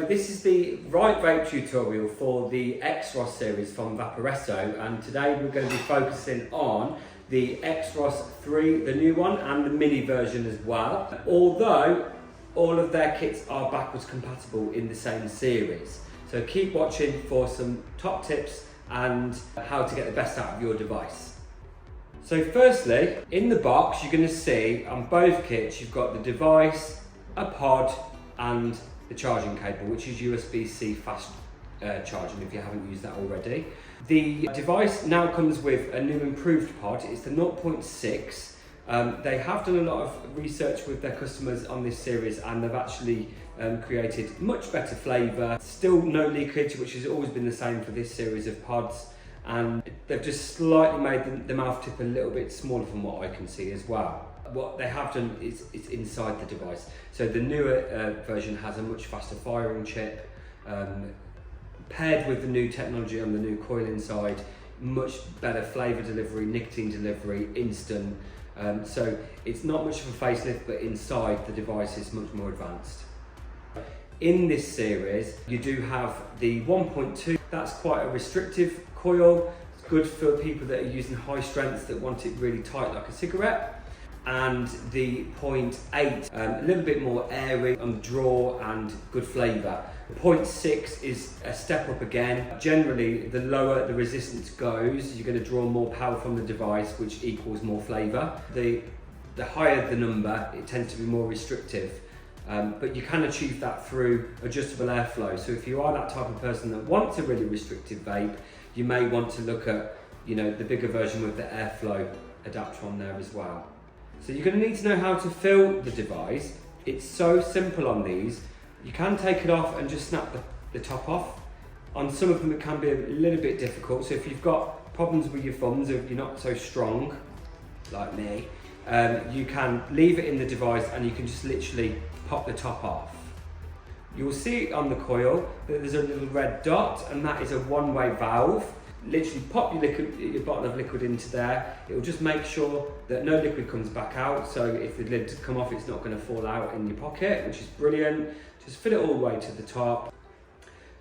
this is the right vape tutorial for the Xros series from Vaporesso, and today we're going to be focusing on the Xros 3, the new one, and the mini version as well. Although all of their kits are backwards compatible in the same series. So keep watching for some top tips and how to get the best out of your device. So firstly, in the box you're going to see on both kits you've got the device, a pod and the charging cable, which is USB-C fast charging if you haven't used that already. The device now comes with a new improved pod. It's the 0.6. They have done a lot of research with their customers on this series, and they've actually created much better flavour. Still no leakage, which has always been the same for this series of pods, and they've just slightly made the mouth tip a little bit smaller from what I can see as well. What they have done is it's inside the device. So the newer version has a much faster firing chip, paired with the new technology on the new coil inside, much better flavour delivery, nicotine delivery, instant. So it's not much of a facelift, but inside the device is much more advanced. In this series, you do have the 1.2. That's quite a restrictive coil. It's good for people that are using high strengths that want it really tight like a cigarette. And the 0.8, a little bit more airy on the draw and good flavour. The 0.6 is a step up again. Generally, the lower the resistance goes, you're going to draw more power from the device, which equals more flavour. The higher the number, it tends to be more restrictive. But you can achieve that through adjustable airflow. So if you are that type of person that wants a really restrictive vape, you may want to look at, the bigger version with the airflow adapter on there as well. So you're going to need to know how to fill the device. It's so simple on these. You can take it off and just snap the top off. On some of them it can be a little bit difficult. So if you've got problems with your thumbs, if you're not so strong, like me, you can leave it in the device and you can just literally pop the top off. You'll see on the coil that there's a little red dot, and that is a one-way valve. Literally pop your bottle of liquid into there. It will just make sure that no liquid comes back out. So if the lid's come off, it's not going to fall out in your pocket, which is brilliant. Just fill it all the way to the top.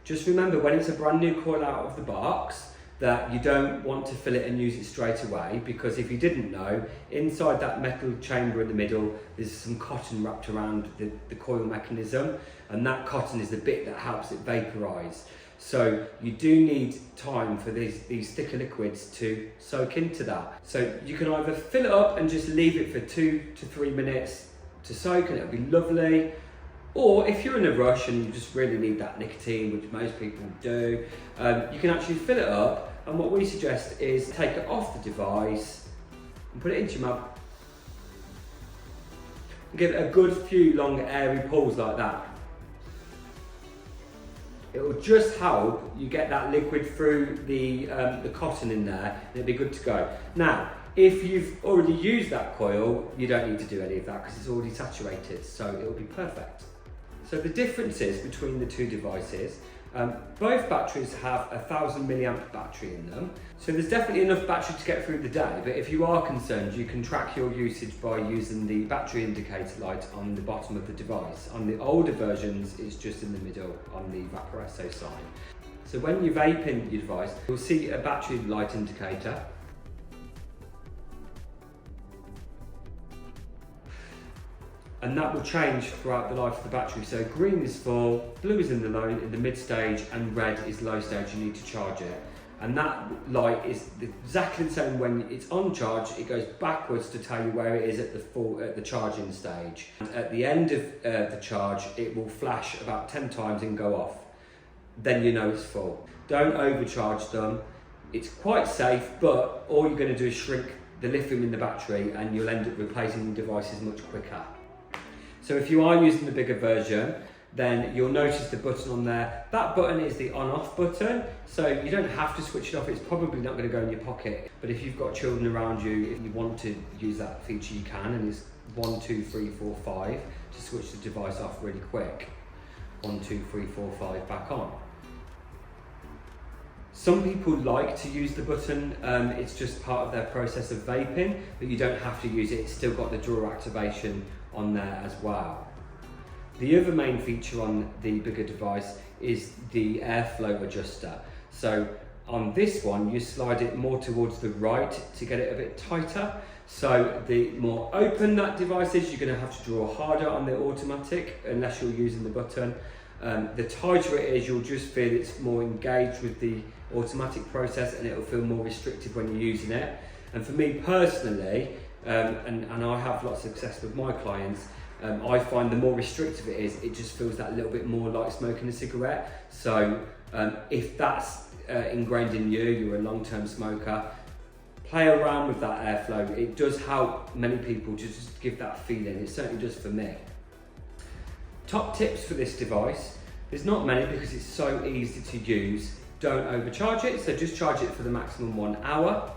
Just remember, when it's a brand new coil out of the box, that you don't want to fill it and use it straight away, because if you didn't know, inside that metal chamber in the middle, there's some cotton wrapped around the coil mechanism, and that cotton is the bit that helps it vaporize. So you do need time for these thicker liquids to soak into that. So you can either fill it up and just leave it for 2 to 3 minutes to soak, and it'll be lovely. Or if you're in a rush and you just really need that nicotine, which most people do, you can actually fill it up. And what we suggest is take it off the device and put it into your mouth. And give it a good few long airy pulls like that. It will just help you get that liquid through the cotton in there, and it'll be good to go. Now, if you've already used that coil, you don't need to do any of that because it's already saturated, so it'll be perfect. So the differences between the two devices, both batteries have a 1000 milliamp battery in them. So there's definitely enough battery to get through the day, but if you are concerned, you can track your usage by using the battery indicator light on the bottom of the device. On the older versions, it's just in the middle on the Vaporesso side. So when you vape in your device, you'll see a battery light indicator. And that will change throughout the life of the battery. So green is full, blue is in the mid stage, and red is low stage. You need to charge it. And that light is exactly the same. When it's on charge, it goes backwards to tell you where it is at the charging stage. And at the end of the charge, it will flash about 10 times and go off. Then you know it's full. Don't overcharge them. It's quite safe, but all you're going to do is shrink the lithium in the battery, and you'll end up replacing the devices much quicker. So if you are using the bigger version, then you'll notice the button on there. That button is the on-off button, so you don't have to switch it off. It's probably not going to go in your pocket, but if you've got children around you, if you want to use that feature, you can, and it's 1, 2, 3, 4, 5 to switch the device off really quick. 1, 2, 3, 4, 5, back on. Some people like to use the button, it's just part of their process of vaping, but you don't have to use it. It's still got the drawer activation on there as well. The other main feature on the bigger device is the airflow adjuster. So on this one, you slide it more towards the right to get it a bit tighter. So the more open that device is, you're going to have to draw harder on the automatic unless you're using the button. The tighter it is, you'll just feel it's more engaged with the automatic process, and it'll feel more restrictive when you're using it. And for me personally, and I have lots of success with my clients, I find the more restrictive it is, it just feels that little bit more like smoking a cigarette. So if that's ingrained in you, you're a long-term smoker, play around with that airflow. It does help many people just give that feeling. It certainly does for me. Top tips for this device. There's not many because it's so easy to use. Don't overcharge it, so just charge it for the maximum 1 hour.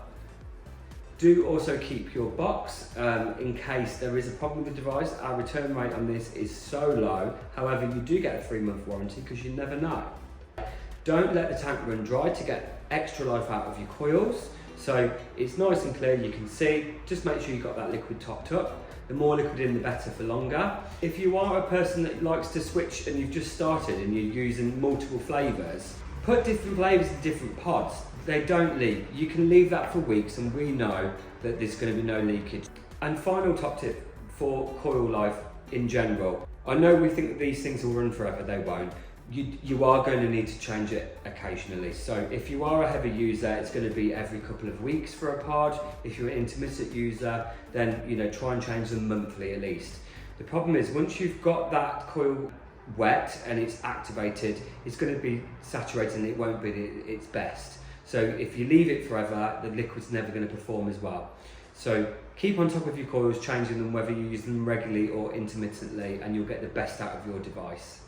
Do also keep your box in case there is a problem with the device. Our return rate on this is so low. However, you do get a 3-month warranty because you never know. Don't let the tank run dry to get extra life out of your coils. So it's nice and clear, you can see. Just make sure you've got that liquid topped up. The more liquid in, the better for longer. If you are a person that likes to switch and you've just started and you're using multiple flavours, put different flavours in different pods. They don't leak. You can leave that for weeks and we know that there's going to be no leakage. And final top tip for coil life in general. I know we think that these things will run forever, they won't. You are going to need to change it occasionally. So if you are a heavy user, it's going to be every couple of weeks for a pod. If you're an intermittent user, then try and change them monthly at least. The problem is once you've got that coil wet and it's activated, it's going to be saturated and it won't be its best. So if you leave it forever, the liquid's never going to perform as well. So keep on top of your coils, changing them whether you use them regularly or intermittently, and you'll get the best out of your device.